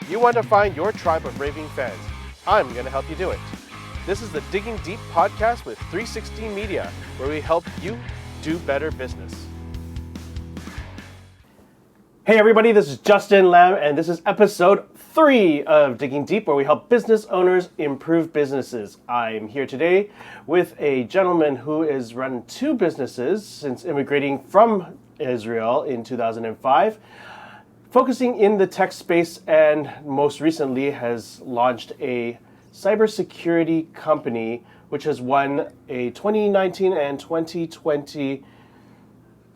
You want to find your tribe of raving fans. I'm going to help you do it. This is the Digging Deep podcast with 360 Media, where we help you do better business. Hey everybody, this is Justin Lam, and this is episode 3 of Digging Deep, where we help business owners improve businesses. I'm here today with a gentleman who has run 2 businesses since immigrating from Israel in 2005, focusing in the tech space, and most recently has launched a cybersecurity company which has won a 2019 and 2020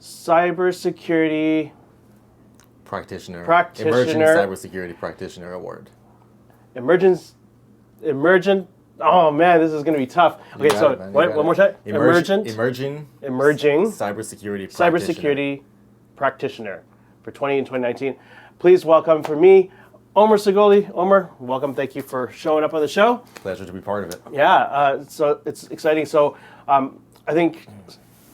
cybersecurity Practitioner. Emerging Cybersecurity Practitioner Award. Emergent. Oh man, this is going to be tough. Okay, so one more time. Emerging cybersecurity practitioner for 20 and 2019. Please welcome for me, Omer Segoly. Omer, welcome. Thank you for showing up on the show. Pleasure to be part of it. Yeah, so it's exciting. So I think,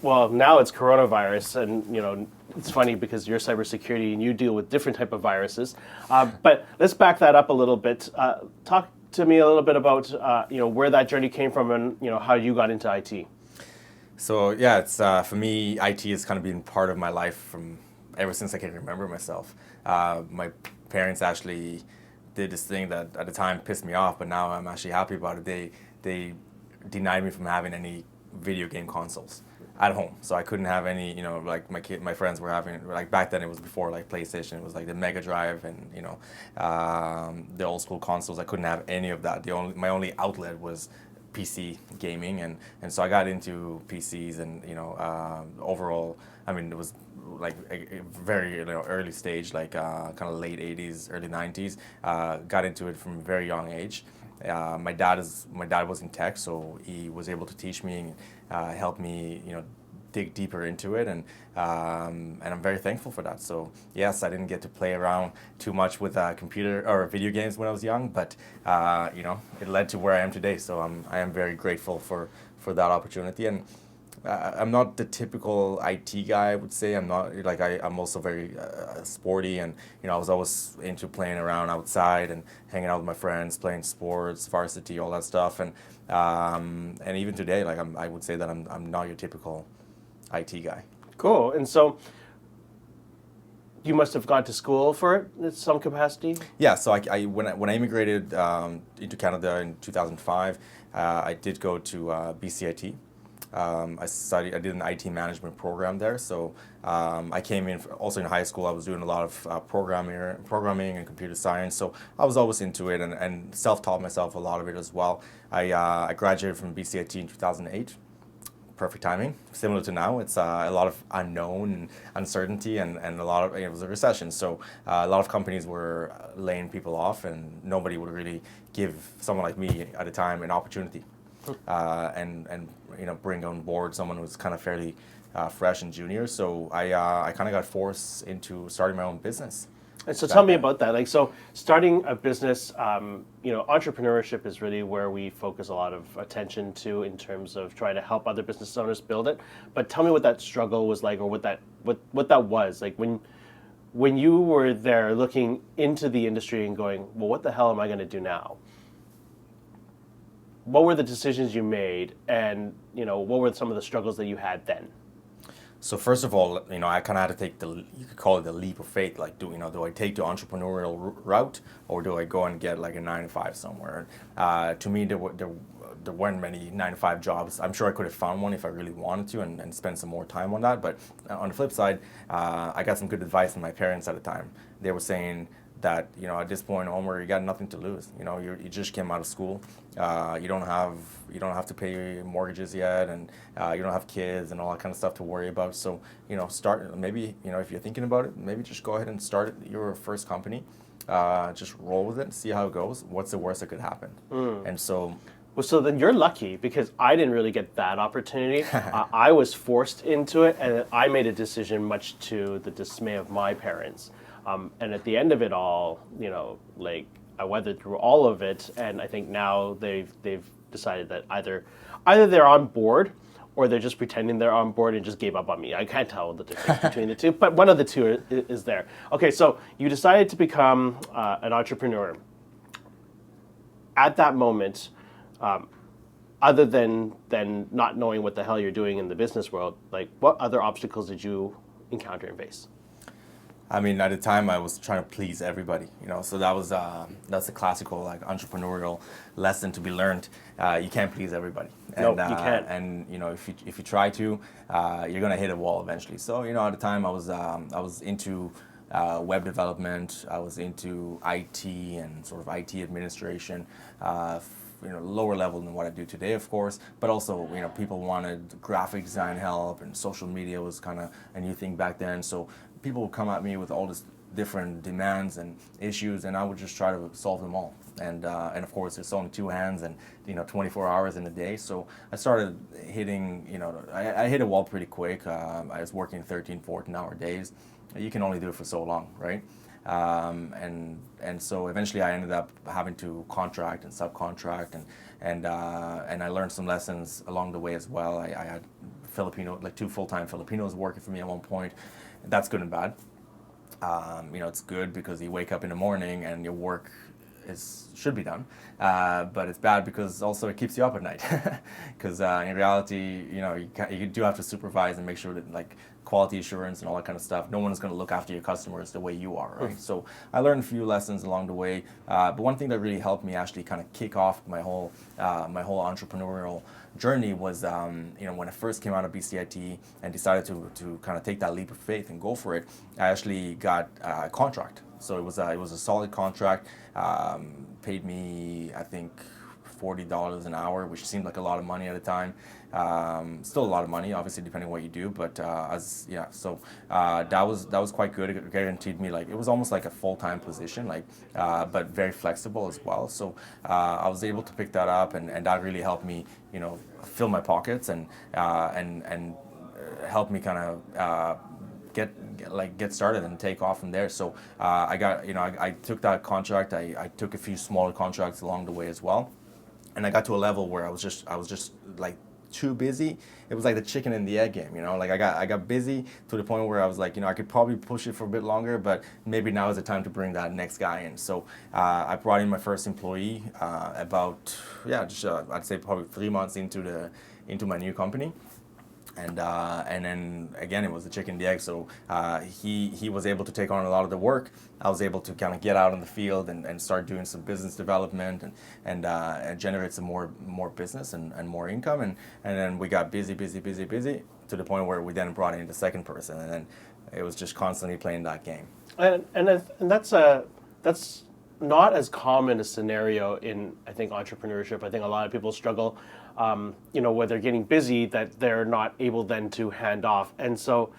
well, now it's coronavirus, and it's funny because you're cybersecurity and you deal with different type of viruses. But let's back that up a little bit. Talk to me a little bit about where that journey came from and how you got into IT. So yeah, it's for me, IT has kind of been part of my life from ever since I can remember myself. My parents actually did this thing that at the time pissed me off, but now I'm actually happy about it. They denied me from having any video game consoles at home, so I couldn't have any. Like my friends were having. Like back then, it was before like PlayStation. It was like the Mega Drive and the old school consoles. I couldn't have any of that. My only outlet was PC gaming, and so I got into PCs, and overall, I mean, it was like a very early stage, like kind of late 80s, early 90s. Got into it from a very young age. My dad was in tech, so he was able to teach me and help me dig deeper into it, and I'm very thankful for that. So yes, I didn't get to play around too much with computer or video games when I was young, but it led to where I am today. So I am very grateful for that opportunity. And I'm not the typical IT guy, I would say. I'm not like I'm also very sporty, and I was always into playing around outside and hanging out with my friends, playing sports, varsity, all that stuff. And even today, like I would say that I'm not your typical IT guy. Cool. And so you must have gone to school for it in some capacity? Yeah, so when I immigrated into Canada in 2005, I did go to BCIT. I did an IT management program there. So I came in also in high school. I was doing a lot of programming and computer science. So I was always into it, and self-taught myself a lot of it as well. I graduated from BCIT in 2008. Perfect timing. Similar to now, it's a lot of unknown and uncertainty, and a lot of it was a recession. So a lot of companies were laying people off, and nobody would really give someone like me at the time an opportunity. And bring on board someone who's kind of fairly fresh and junior. So I kind of got forced into starting my own business. And so tell me about that. Like, so starting a business, entrepreneurship is really where we focus a lot of attention to in terms of trying to help other business owners build it. But tell me what that struggle was like, or what that was like when you were there looking into the industry and going, well, what the hell am I going to do now? What were the decisions you made, and what were some of the struggles that you had then? So first of all, I kind of had to take you could call it the leap of faith. Like, do I take the entrepreneurial route, or do I go and get like a 9-to-5 somewhere? To me, there weren't many 9-to-5 jobs. I'm sure I could have found one if I really wanted to, and spend some more time on that. But on the flip side, I got some good advice from my parents at the time. They were saying that at this point, Omer, you got nothing to lose. You just came out of school. You don't have to pay your mortgages yet, and you don't have kids and all that kind of stuff to worry about. So start maybe if you're thinking about it, maybe just go ahead and start your first company. Just roll with it, see how it goes. What's the worst that could happen? And so. Well, so then you're lucky, because I didn't really get that opportunity. I was forced into it, and I made a decision much to the dismay of my parents. And at the end of it all, I weathered through all of it, and I think now they've decided that either they're on board, or they're just pretending they're on board and just gave up on me. I can't tell the difference between the two, but one of the two is there. Okay, so you decided to become an entrepreneur. At that moment, other than not knowing what the hell you're doing in the business world, like what other obstacles did you encounter and face? I mean, at the time, I was trying to please everybody, So that's a classical like entrepreneurial lesson to be learned. You can't please everybody. No, you can't. And if you try to, you're gonna hit a wall eventually. So at the time, I was into web development. I was into IT and sort of IT administration. Lower level than what I do today, of course, but also, people wanted graphic design help, and social media was kind of a new thing back then. So people would come at me with all this different demands and issues, and I would just try to solve them all. And of course, there's only two hands and 24 hours in a day. So I started hitting, I hit a wall pretty quick. I was working 13, 14-hour days. You can only do it for so long, right? And so eventually I ended up having to contract and subcontract, and I learned some lessons along the way as well. I had two full-time Filipinos working for me at one point. That's good and bad. It's good because you wake up in the morning and your work should be done, but it's bad because also it keeps you up at night. Because in reality, you do have to supervise and make sure that like quality assurance and all that kind of stuff. No one is going to look after your customers the way you are, right? So I learned a few lessons along the way. But one thing that really helped me actually kind of kick off my whole entrepreneurial journey was when I first came out of BCIT and decided to kind of take that leap of faith and go for it. I actually got a contract. So it was a solid contract. Paid me, I think, $40 an hour, which seemed like a lot of money at the time. Still a lot of money, obviously, depending on what you do. But so that was quite good. It guaranteed me it was almost like a full-time position, but very flexible as well. So I was able to pick that up, and that really helped me, fill my pockets and help me kind of get started and take off from there. So I took that contract. I took a few smaller contracts along the way as well, and I got to a level where I was just like too busy. It was like the chicken and the egg game, I got busy to the point where I was like, I could probably push it for a bit longer, but maybe now is the time to bring that next guy in. So I brought in my first employee I'd say probably 3 months into my new company. And then again, it was the chicken and the egg. So he was able to take on a lot of the work. I was able to kind of get out in the field and start doing some business development and generate some more business and more income. And then we got busy to the point where we then brought in the second person, and then it was just constantly playing that game. And that's not as common a scenario in, I think, entrepreneurship. I think a lot of people struggle, where they're getting busy, that they're not able then to hand off. And so,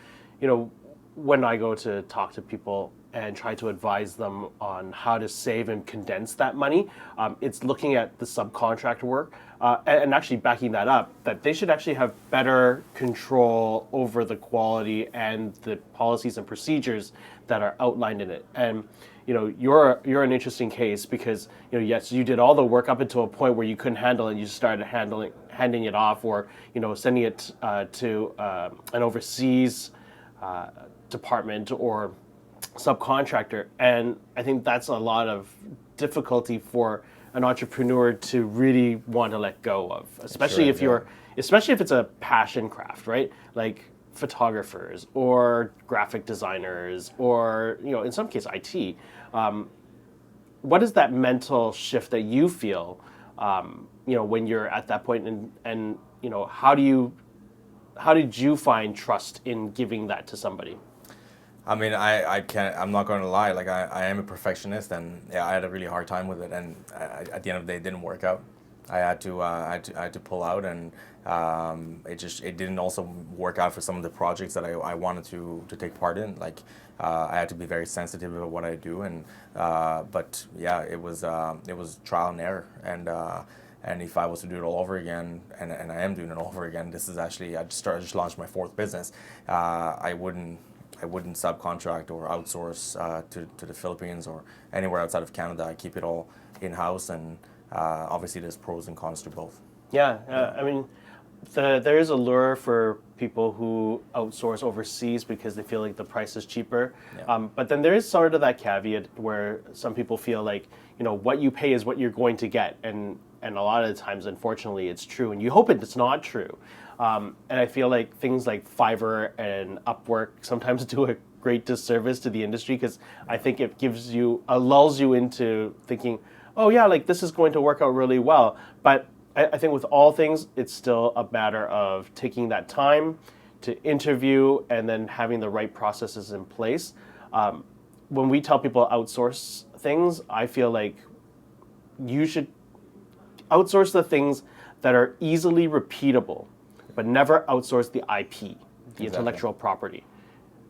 when I go to talk to people and try to advise them on how to save and condense that money, it's looking at the subcontract work and actually backing that up, that they should actually have better control over the quality and the policies and procedures that are outlined in it. And you're an interesting case because yes, you did all the work up until a point where you couldn't handle it, and you started handing it off, or sending it to an overseas department or subcontractor. And I think that's a lot of difficulty for an entrepreneur to really want to let go of, especially if it's a passion craft, right? Like photographers or graphic designers, or in some case IT. What is that mental shift that you feel when you're at that point, and how did you find trust in giving that to somebody? I mean, I'm not going to lie, I am a perfectionist, and yeah, I had a really hard time with it, and at the end of the day, it didn't work out. I had to pull out, and it didn't also work out for some of the projects that I wanted to take part in. I had to be very sensitive about what I do, and but yeah, it was trial and error, and if I was to do it all over again, and I am doing it all over again, this is actually I just launched my fourth business. I wouldn't subcontract or outsource to the Philippines or anywhere outside of Canada. I keep it all in house, and obviously there's pros and cons to both. Yeah, I mean, there is a lure for people who outsource overseas because they feel like the price is cheaper. Yeah. But then there is sort of that caveat where some people feel like, what you pay is what you're going to get. And a lot of the times, unfortunately, it's true. And you hope it's not true. And I feel like things like Fiverr and Upwork sometimes do a great disservice to the industry because I think it lulls you into thinking, oh yeah, like this is going to work out really well. But I think with all things, it's still a matter of taking that time to interview and then having the right processes in place. When we tell people outsource things, I feel like you should outsource the things that are easily repeatable, but never outsource the IP, the intellectual property.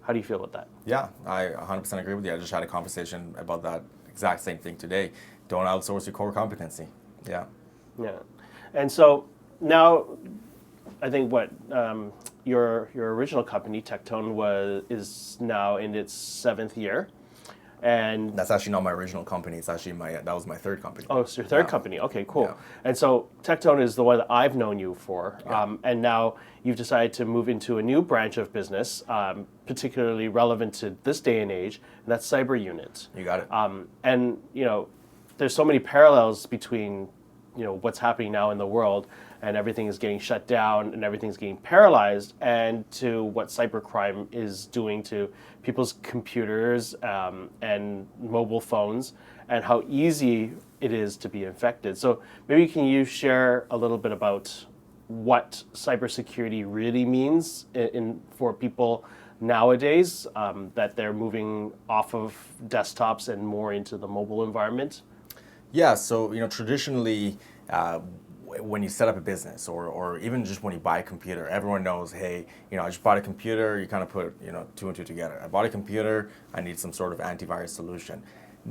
How do you feel about that? Yeah, I 100% agree with you. I just had a conversation about that exact same thing today. Don't outsource your core competency. Yeah. Yeah. And so now, I think your original company, Tectone, is now in its 7th year, and That's actually not my original company. It's actually that was my third company. oh, it's your third company. Okay, cool. Yeah. And so Tectone is the one that I've known you for, and now you've decided to move into a new branch of business, particularly relevant to this day and age, and that's cyber units. You got it. And there's so many parallels between what's happening now in the world, and everything is getting shut down and everything's getting paralyzed, and to what cybercrime is doing to people's computers and mobile phones, and how easy it is to be infected. So maybe can you share a little bit about what cybersecurity really means for people nowadays, that they're moving off of desktops and more into the mobile environment? Yeah, so traditionally, when you set up a business, or even just when you buy a computer, everyone knows, hey, I just bought a computer. You kind of put two and two together. I bought a computer. I need some sort of antivirus solution.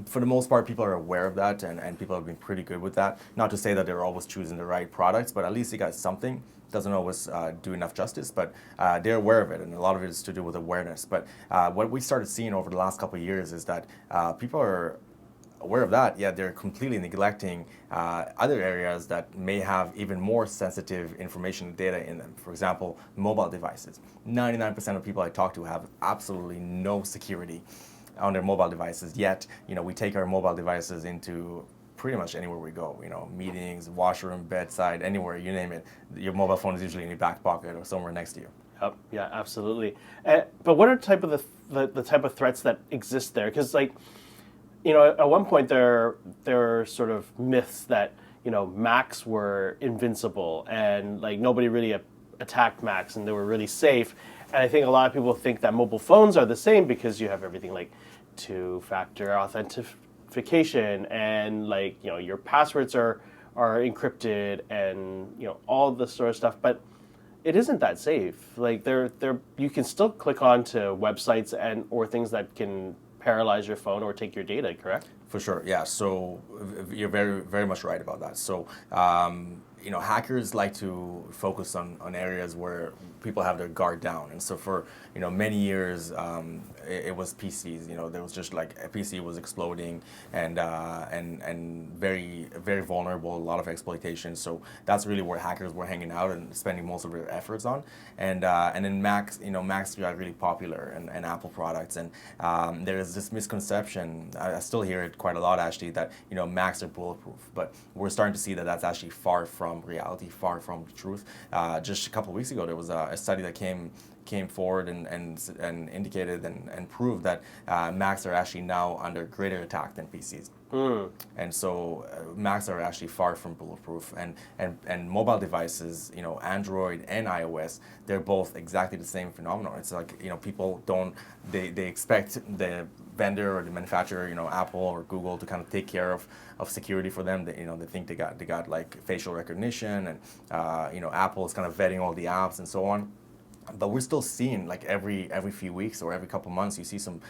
For the most part, people are aware of that, and people have been pretty good with that. Not to say that they're always choosing the right products, but at least they got something. Doesn't always do enough justice, but they're aware of it, and a lot of it is to do with awareness. But what we started seeing over the last couple of years is that people are aware of that, yet they're completely neglecting other areas that may have even more sensitive information and data in them. For example, mobile devices. 99% of people I talk to have absolutely no security on their mobile devices, yet we take our mobile devices into pretty much anywhere we go, meetings, washroom, bedside, anywhere, you name it. Your mobile phone is usually in your back pocket or somewhere next to you. Yep. Yeah, absolutely. But what are the type of threats that exist there? Because at one point there are sort of myths that Macs were invincible and like nobody really attacked Macs and they were really safe. And I think a lot of people think that mobile phones are the same because you have everything like two-factor authentication and like your passwords are encrypted and all this sort of stuff. But it isn't that safe. Like you can still click onto websites or things that can paralyze your phone or take your data, correct? For sure, yeah. So you're very, very much right about that. So hackers like to focus on areas where people have their guard down, and so for many years it was PCs. There was just like a PC was exploding and very, very vulnerable, a lot of exploitation. So that's really where hackers were hanging out and spending most of their efforts on. And then Macs, Macs got really popular, and Apple products, and there is this misconception. I still hear it quite a lot actually that Macs are bulletproof, but we're starting to see that that's actually far from reality, far from the truth. Just a couple of weeks ago, there was a study that came forward and indicated and proved that Macs are actually now under greater attack than PCs. And so Macs are actually far from bulletproof, and mobile devices, Android and iOS, they're both exactly the same phenomenon. It's like people don't they expect the vendor or the manufacturer, Apple or Google, to kind of take care of security for them. They think they got like facial recognition, and Apple is kind of vetting all the apps and so on. But we're still seeing, like every few weeks or every couple months, you see some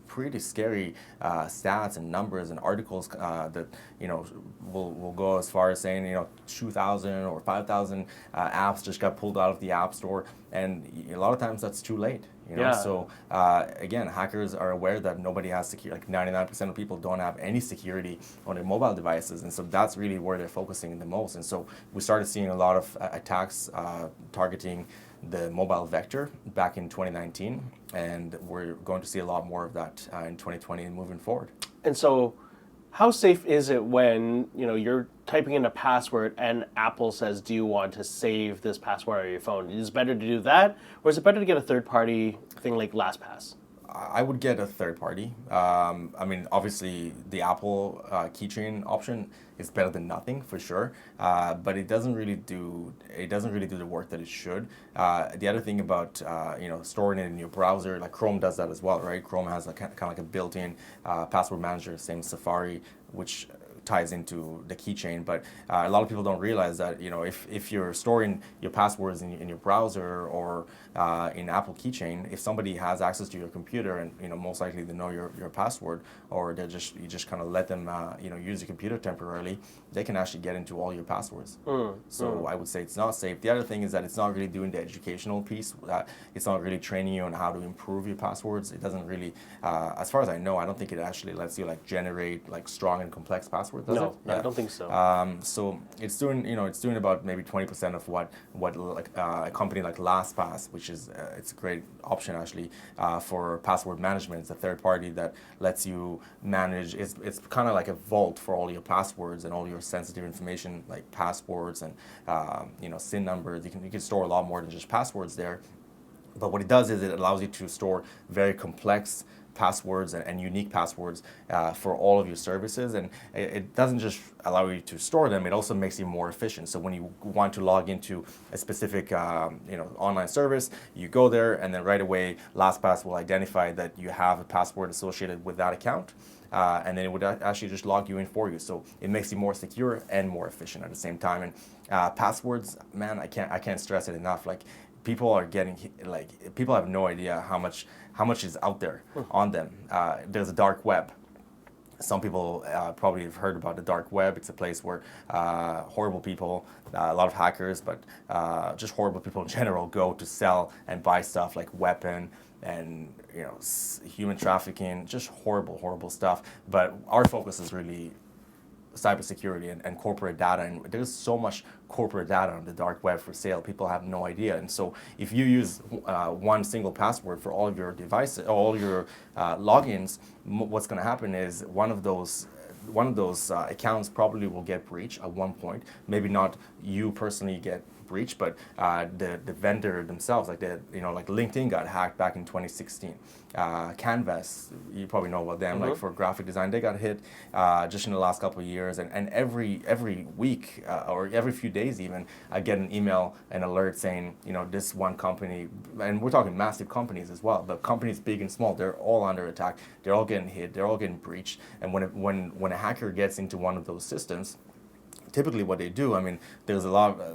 pretty scary stats and numbers and articles that will go as far as saying 2,000 or 5,000 apps just got pulled out of the App Store, and a lot of times that's too late. You know, Yeah. so again, hackers are aware that nobody has security. Like 99% of people don't have any security on their mobile devices, and so that's really where they're focusing the most. And so we started seeing a lot of attacks targeting the mobile vector back in 2019, and we're going to see a lot more of that in 2020 and moving forward. And so, how safe is it when you're typing in a password and Apple says, "Do you want to save this password on your phone?" Is it better to do that, or is it better to get a third-party thing like LastPass? I would get a third party. I mean, obviously, the Apple keychain option is better than nothing for sure, but it doesn't really do the work that it should. The other thing about storing it in your browser, like Chrome does that as well, right? Chrome has kind of like a built-in password manager, same as Safari, which ties into the keychain, but a lot of people don't realize that if you're storing your passwords in your browser or in Apple Keychain, if somebody has access to your computer and most likely they know your password, or you just kind of let them use your computer temporarily, they can actually get into all your passwords. So I would say it's not safe. The other thing is that it's not really doing the educational piece. It's not really training you on how to improve your passwords. It doesn't really, as far as I know, I don't think it actually lets you like generate like strong and complex passwords. Does No, it? I don't think so. So it's doing about maybe 20% of what like a company like LastPass, which is it's a great option actually for password management. It's a third party that lets you manage. It's kind of like a vault for all your passwords and all your sensitive information like passports and SIN numbers. You can store a lot more than just passwords there. But what it does is it allows you to store very complex passwords and unique passwords for all of your services, and it doesn't just allow you to store them, it also makes you more efficient. So when you want to log into a specific online service, you go there and then right away LastPass will identify that you have a password associated with that account, and then it would actually just log you in for you. So it makes you more secure and more efficient at the same time. And passwords, man, I can't stress it enough. Like people have no idea how much is out there on them. There's a dark web. Some people probably have heard about the dark web. It's a place where horrible people, a lot of hackers, but just horrible people in general go to sell and buy stuff like weapon and human trafficking, just horrible stuff. But our focus is really cybersecurity and corporate data, and there's so much corporate data on the dark web for sale. People have no idea, and so if you use one single password for all of your devices, all your logins, what's going to happen is one of those accounts probably will get breached at one point. Maybe not you personally get breached, but the vendor themselves, like LinkedIn got hacked back in 2016. Canvas, you probably know about them, like for graphic design, they got hit just in the last couple of years, and every week or every few days even, I get an email, an alert saying, this one company, and we're talking massive companies as well, but companies big and small, they're all under attack, they're all getting hit, they're all getting breached, and when a hacker gets into one of those systems, typically what they do, I mean, there's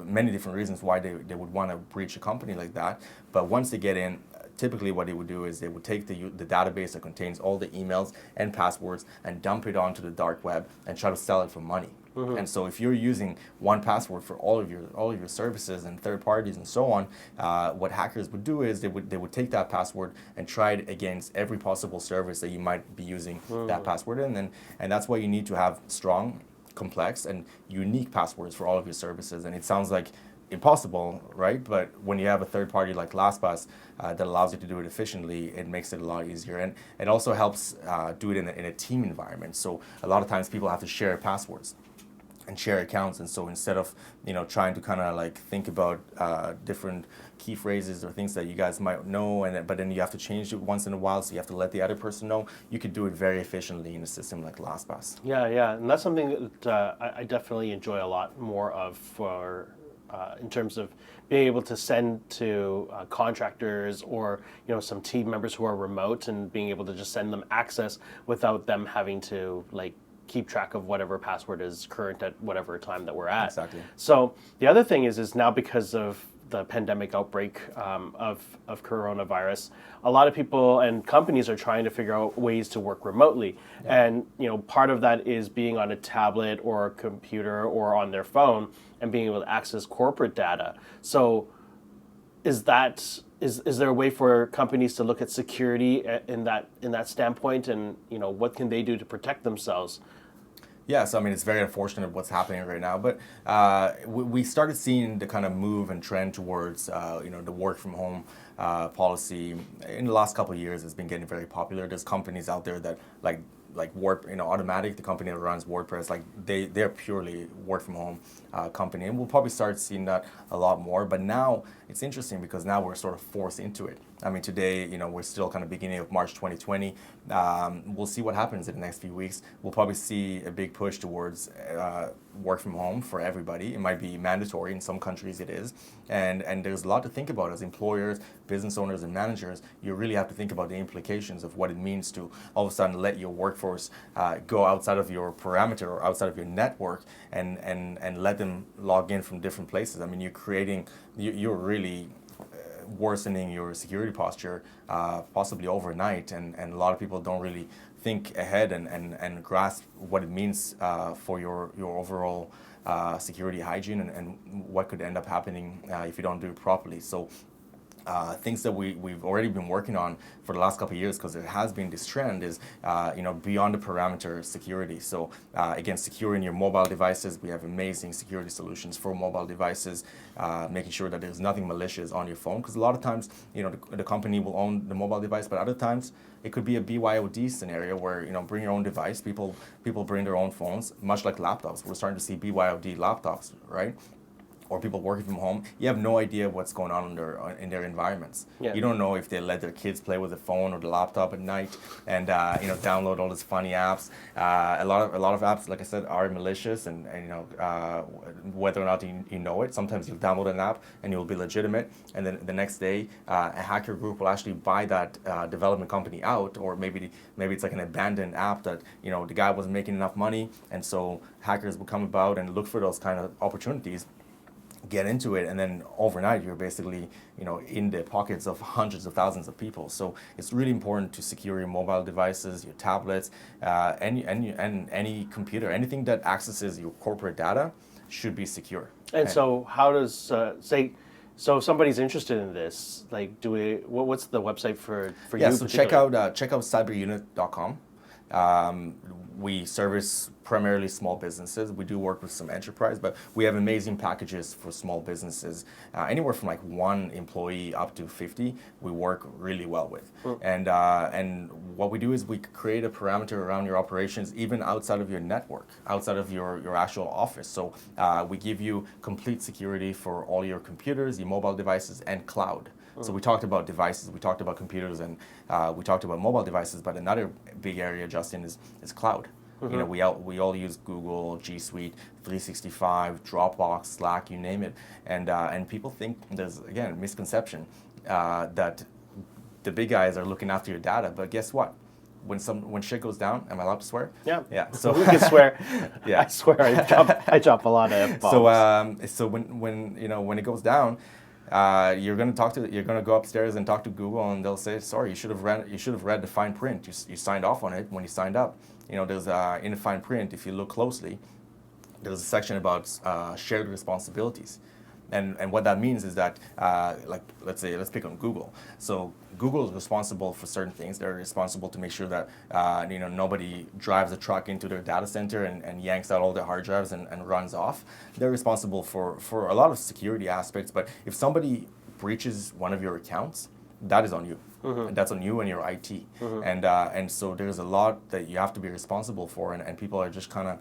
many different reasons why they would want to breach a company like that, but once they get in, typically what they would do is they would take the database that contains all the emails and passwords and dump it onto the dark web and try to sell it for money. And so if you're using one password for all of your services and third parties and so on, what hackers would do is they would take that password and try it against every possible service that you might be using that password in, and that's why you need to have strong, complex, and unique passwords for all of your services. And it sounds like impossible, right? But when you have a third party like LastPass that allows you to do it efficiently, it makes it a lot easier. And it also helps do it in a team environment. So a lot of times people have to share passwords and share accounts, and so instead of trying to kind of like think about different key phrases or things that you guys might know, but then you have to change it once in a while, so you have to let the other person know, you could do it very efficiently in a system like LastPass. Yeah, and that's something that I definitely enjoy a lot more of in terms of being able to send to contractors or some team members who are remote, and being able to just send them access without them having to keep track of whatever password is current at whatever time that we're at. Exactly. So the other thing is now, because of the pandemic outbreak of coronavirus, a lot of people and companies are trying to figure out ways to work remotely. Yeah. And part of that is being on a tablet or a computer or on their phone and being able to access corporate data. So is is there a way for companies to look at security in that standpoint, and what can they do to protect themselves? Yeah, so I mean, it's very unfortunate what's happening right now, but we started seeing the kind of move and trend towards, the work from home policy in the last couple of years. Has been getting very popular. There's companies out there that like Warp, Automatic, the company that runs WordPress, like they're purely work from home company, and we'll probably start seeing that a lot more. But now it's interesting because now we're sort of forced into it. I mean, today, we're still kind of beginning of March 2020. We'll see what happens in the next few weeks. We'll probably see a big push towards work from home for everybody. It might be mandatory. In some countries it is. And there's a lot to think about as employers, business owners, and managers. You really have to think about the implications of what it means to all of a sudden let your workforce go outside of your parameter or outside of your network and let them log in from different places. I mean, you're really worsening your security posture possibly overnight, and a lot of people don't really think ahead and grasp what it means for your overall security hygiene and what could end up happening if you don't do it properly. So things that we've already been working on for the last couple of years, because there has been this trend, is beyond the parameter security. So again, securing your mobile devices. We have amazing security solutions for mobile devices, making sure that there's nothing malicious on your phone, because a lot of times the company will own the mobile device, but other times it could be a BYOD scenario where bring your own device. People bring their own phones, much like laptops. We're starting to see BYOD laptops, right? Or people working from home. You have no idea what's going on in their environments. Yeah. You don't know if they let their kids play with the phone or the laptop at night and download all these funny apps. A lot of apps, like I said, are malicious, and whether or not you know it. Sometimes you'll download an app and you'll be legitimate, and then the next day a hacker group will actually buy that development company out, or maybe it's like an abandoned app that the guy wasn't making enough money, and so hackers will come about and look for those kind of opportunities, get into it, and then overnight you're basically in the pockets of hundreds of thousands of people. So it's really important to secure your mobile devices, your tablets, any computer, anything that accesses your corporate data should be secure. And so how does so if somebody's interested in this, like, what's the website for yeah, you? so check out cyberunit.com. We service primarily small businesses. We do work with some enterprise, but we have amazing packages for small businesses. Anywhere from like 1 employee up to 50, we work really well with. And what we do is we create a parameter around your operations, even outside of your network, outside of your actual office. So we give you complete security for all your computers, your mobile devices, and cloud. So we talked about devices, we talked about computers, and we talked about mobile devices, but another big area, Justin, is cloud. We all use Google, G Suite, 365, Dropbox, Slack, you name it, and people think there's, again, a misconception that the big guys are looking after your data, but guess what? When shit goes down, am I allowed to swear? Yeah. Yeah. So we can swear. Yeah. I swear I drop a lot of F-bombs. So when it goes down, you're gonna go upstairs and talk to Google, and they'll say, sorry, you should have read the fine print. You signed off on it when you signed up. There's in the fine print, if you look closely, there's a section about shared responsibilities. And what that means is that, let's pick on Google. So Google is responsible for certain things. They're responsible to make sure that nobody drives a truck into their data center and yanks out all their hard drives and runs off. They're responsible for a lot of security aspects. But if somebody breaches one of your accounts, that is on you. And that's on you and your IT. And so there's a lot that you have to be responsible for, and people are just kind of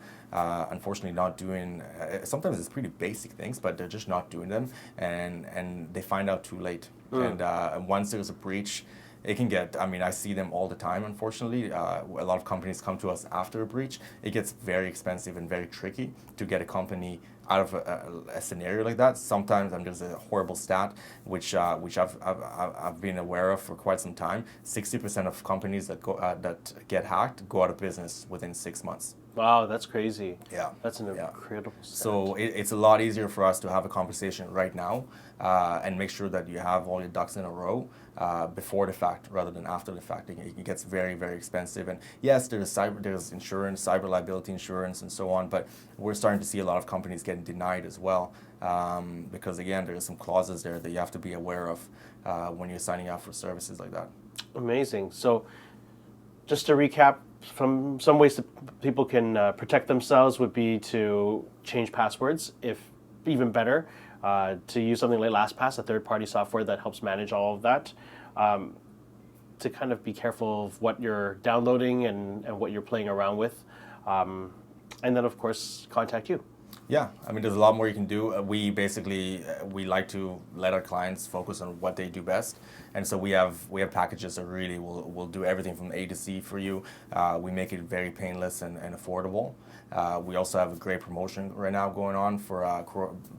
unfortunately not doing, sometimes it's pretty basic things, but they're just not doing them, and they find out too late. And once there's a breach, it can get, I see them all the time, unfortunately. A lot of companies come to us after a breach. It gets very expensive and very tricky to get a company out of a scenario like that. Sometimes, there's a horrible stat, which I've been aware of for quite some time. 60% of companies that get hacked go out of business within 6 months. Wow, that's crazy. Yeah. That's an incredible stat. So it's a lot easier for us to have a conversation right now and make sure that you have all your ducks in a row before the fact rather than after the fact. It gets very, very expensive. And yes, there's insurance, cyber liability insurance, and so on, but we're starting to see a lot of companies getting denied as well because, again, there's some clauses there that you have to be aware of. when you're signing up for services like that. Amazing. So just to recap, from some ways that people can protect themselves would be to change passwords, if even better, to use something like LastPass, a third-party software that helps manage all of that, to kind of be careful of what you're downloading and what you're playing around with, and then, of course, contact you. Yeah, I mean, there's a lot more you can do. We basically we like to let our clients focus on what they do best, and so we have packages that really will do everything from A to Z for you. We make it very painless and affordable. We also have a great promotion right now going on for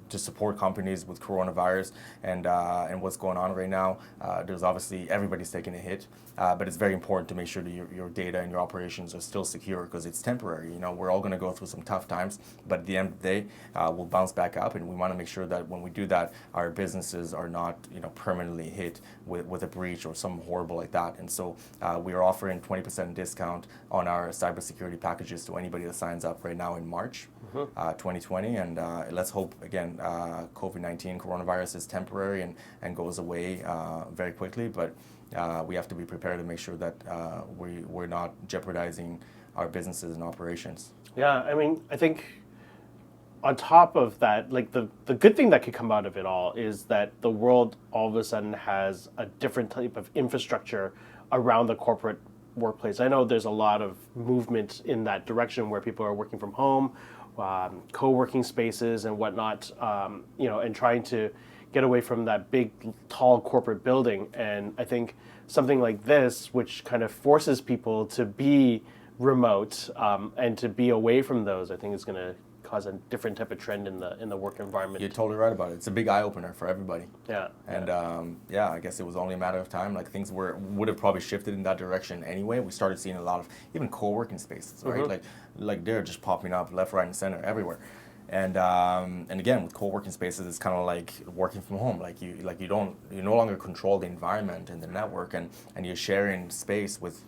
to support companies with coronavirus and what's going on right now. There's obviously everybody's taking a hit, but it's very important to make sure that your data and your operations are still secure because it's temporary. You know, we're all going to go through some tough times, but at the end of the day, we'll bounce back up, and we want to make sure that when we do that, our businesses are not permanently hit with a breach or something horrible like that. And so we are offering 20% discount on our cybersecurity packages to anybody that signs up right now in March 2020. And let's hope, again, COVID-19, coronavirus is temporary and goes away very quickly. But we have to be prepared to make sure that we're not jeopardizing our businesses and operations. Yeah, I mean, I think on top of that, like the good thing that could come out of it all is that the world all of a sudden has a different type of infrastructure around the corporate workplace. I know there's a lot of movement in that direction where people are working from home, co-working spaces and whatnot, and trying to get away from that big, tall corporate building. And I think something like this, which kind of forces people to be remote and to be away from those, I think is going to cause a different type of trend in the work environment. You're totally right about it. It's a big eye opener for everybody. Yeah. And I guess it was only a matter of time. Like things would have probably shifted in that direction anyway. We started seeing a lot of even co-working spaces, right? Like they're just popping up left, right, and center everywhere. And again, with co-working spaces, it's kind of like working from home. You no longer control the environment and the network, and you're sharing space with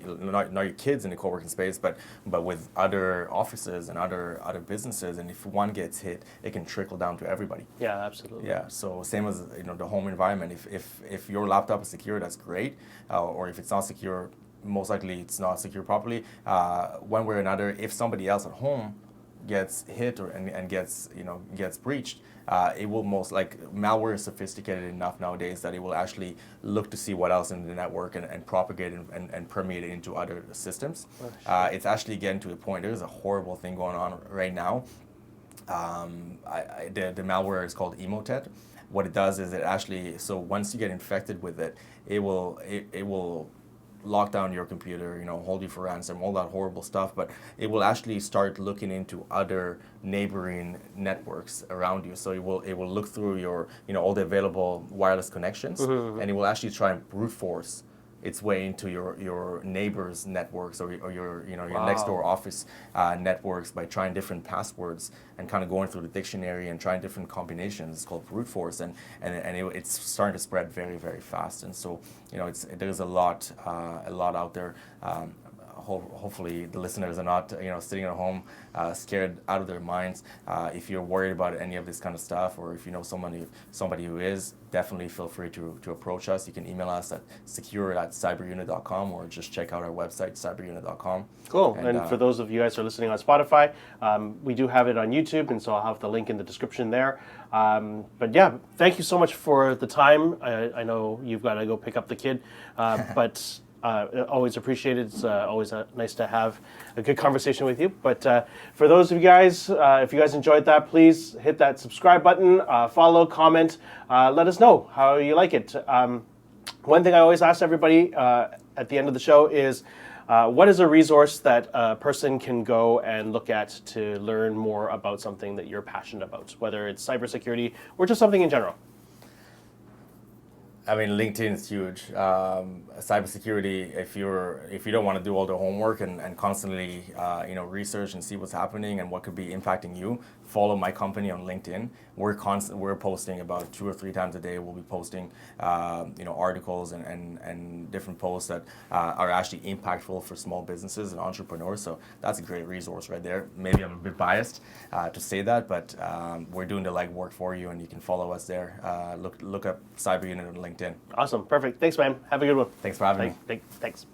not your kids in the co-working space, but with other offices and other businesses. And if one gets hit, it can trickle down to everybody. Yeah, absolutely. Yeah. So same as the home environment. If your laptop is secure, that's great. Or if it's not secure, most likely it's not secure properly. One way or another, if somebody else at home gets hit and gets breached, it will malware is sophisticated enough nowadays that it will actually look to see what else in the network and propagate and permeate it into other systems. It's actually getting to a point. There's a horrible thing going on right now. The malware is called Emotet. What it does is so once you get infected with it, it will lock down your computer, hold you for ransom, all that horrible stuff, but it will actually start looking into other neighboring networks around you. So it will look through your, all the available wireless connections, and it will actually try and brute force its way into your neighbors' networks or your next door office networks by trying different passwords and kind of going through the dictionary and trying different combinations. It's called brute force, and it's starting to spread very, very fast. And so there's a lot out there. Hopefully the listeners are not sitting at home scared out of their minds. If you're worried about any of this kind of stuff, or if you know somebody who is, definitely feel free to approach us. You can email us at secure@cyberunit.com or just check out our website, cyberunit.com. Cool. And for those of you guys who are listening on Spotify, we do have it on YouTube, and so I'll have the link in the description there. But yeah, thank you so much for the time. I know you've got to go pick up the kid, but always appreciated. It's always nice to have a good conversation with you. But for those of you guys, if you guys enjoyed that, please hit that subscribe button, follow, comment, let us know how you like it. One thing I always ask everybody at the end of the show is, what is a resource that a person can go and look at to learn more about something that you're passionate about, whether it's cybersecurity or just something in general? I mean, LinkedIn is huge. Cybersecurity, if you don't want to do all the homework and constantly research and see what's happening and what could be impacting you, follow my company on LinkedIn. We're posting about 2 or 3 times a day. We'll be posting articles and different posts that are actually impactful for small businesses and entrepreneurs. So that's a great resource right there. Maybe I'm a bit biased to say that, but we're doing the legwork for you, and you can follow us there. Look up Cyber Unit on LinkedIn. Awesome. Perfect. Thanks, man. Have a good one. Thanks for having me. Thanks.